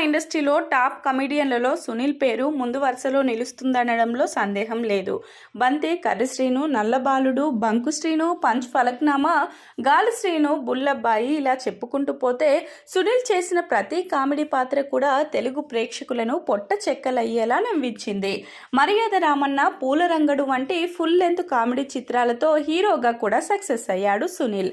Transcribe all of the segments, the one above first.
ఇండస్ట్రీలో టాప్ కమెడియన్లలో సునీల్ పేరు ముందు వరుసలో నిలుస్తుందనడంలో సందేహం లేదు. బంతి, కర్రి శ్రీను, నల్లబాలుడు, బంకు శ్రీను, పంచ్ ఫలక్నామా, గాలి శ్రీను, బుల్లబ్బాయి ఇలా చెప్పుకుంటూ పోతే సునీల్ చేసిన ప్రతి కామెడీ పాత్ర కూడా తెలుగు ప్రేక్షకులను పొట్ట చెక్కలయ్యేలా నవ్వించింది. మర్యాద రామన్న, పూలరంగడు వంటి ఫుల్ లెంత్ కామెడీ చిత్రాలతో హీరోగా కూడా సక్సెస్ అయ్యాడు సునీల్.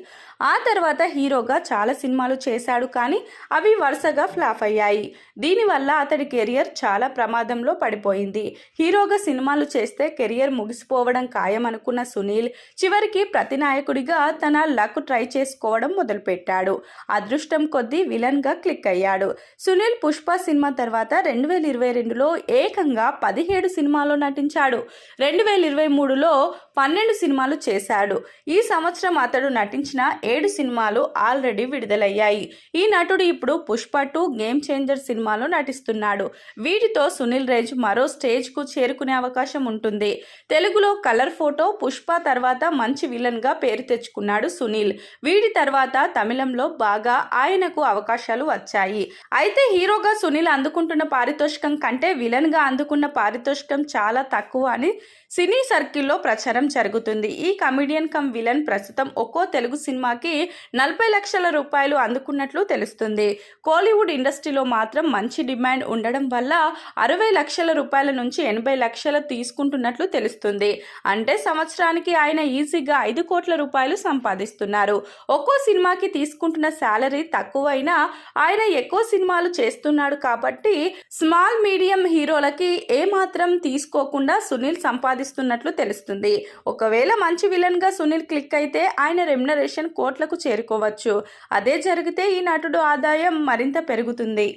ఆ తర్వాత హీరోగా చాలా సినిమాలు చేశాడు, కానీ అవి వరుసగా ఫ్లాప్ అయ్యాయి. దీనివల్ల అతడి కెరియర్ చాలా ప్రమాదంలో పడిపోయింది. హీరోగా సినిమాలు చేస్తే కెరియర్ ముగిసిపోవడం ఖాయమనుకున్న సునీల్ చివరికి ప్రతినాయకుడిగా తన లక్ ట్రై చేసుకోవడం మొదలుపెట్టాడు. అదృష్టం కొద్దీ విలన్గా క్లిక్ అయ్యాడు. సునీల్ పుష్ప సినిమా తర్వాత 2022లో ఏకంగా 17 సినిమాల్లో నటించాడు. 2023లో 12 సినిమాలు చేశాడు. ఈ సంవత్సరం అతడు నటించిన 7 సినిమాలు ఆల్రెడీ విడుదలయ్యాయి. ఈ నటుడు ఇప్పుడు పుష్ప 2 గేమ్ చేంజర్ సినిమాలో నటిస్తున్నాడు. వీటితో సునీల్ రేంజ్ మరో స్టేజ్ కు చేరుకునే అవకాశం ఉంటుంది. తెలుగులో కలర్ ఫోటో, పుష్ప తర్వాత మంచి విలన్ గా పేరు తెచ్చుకున్నాడు సునీల్. వీటి తర్వాత తమిళంలో బాగా ఆయనకు అవకాశాలు వచ్చాయి. అయితే హీరోగా సునీల్ అందుకుంటున్న పారితోషికం కంటే విలన్ గా అందుకున్న పారితోషికం చాలా తక్కువ అని సినీ సర్కిల్లో ప్రచారం జరుగుతుంది. ఈ కమెడియన్ కమ్ విలన్ ప్రస్తుతం ఒక్కో తెలుగు సినిమాకి 40 లక్షల రూపాయలు అందుకున్నట్లు తెలుస్తుంది. కోలీవుడ్ ఇండస్ట్రీలో మాత్రం మంచి డిమాండ్ ఉండడం వల్ల 60 లక్షల రూపాయల నుంచి 80 లక్షలు తీసుకుంటున్నట్లు తెలుస్తుంది. అంటే సంవత్సరానికి ఆయన ఈజీగా 5 కోట్ల రూపాయలు సంపాదిస్తున్నారు. ఒక్కో సినిమాకి తీసుకుంటున్న శాలరీ తక్కువైనా ఆయన ఎక్కువ సినిమాలు చేస్తున్నాడు కాబట్టి స్మాల్ మీడియం హీరోలకి ఏమాత్రం తీసుకోకుండా సునీల్ సంపాదిస్తున్నట్లు తెలుస్తుంది. ఒకవేళ మంచి విలన్ గా సునీల్ క్లిక్ అయితే ఆయన రెమ్యునరేషన్ కోట్లకు చేరుకోవచ్చు. అదే జరిగితే ఈ నటుడు ఆదాయం మరింత పెరుగుతుంది.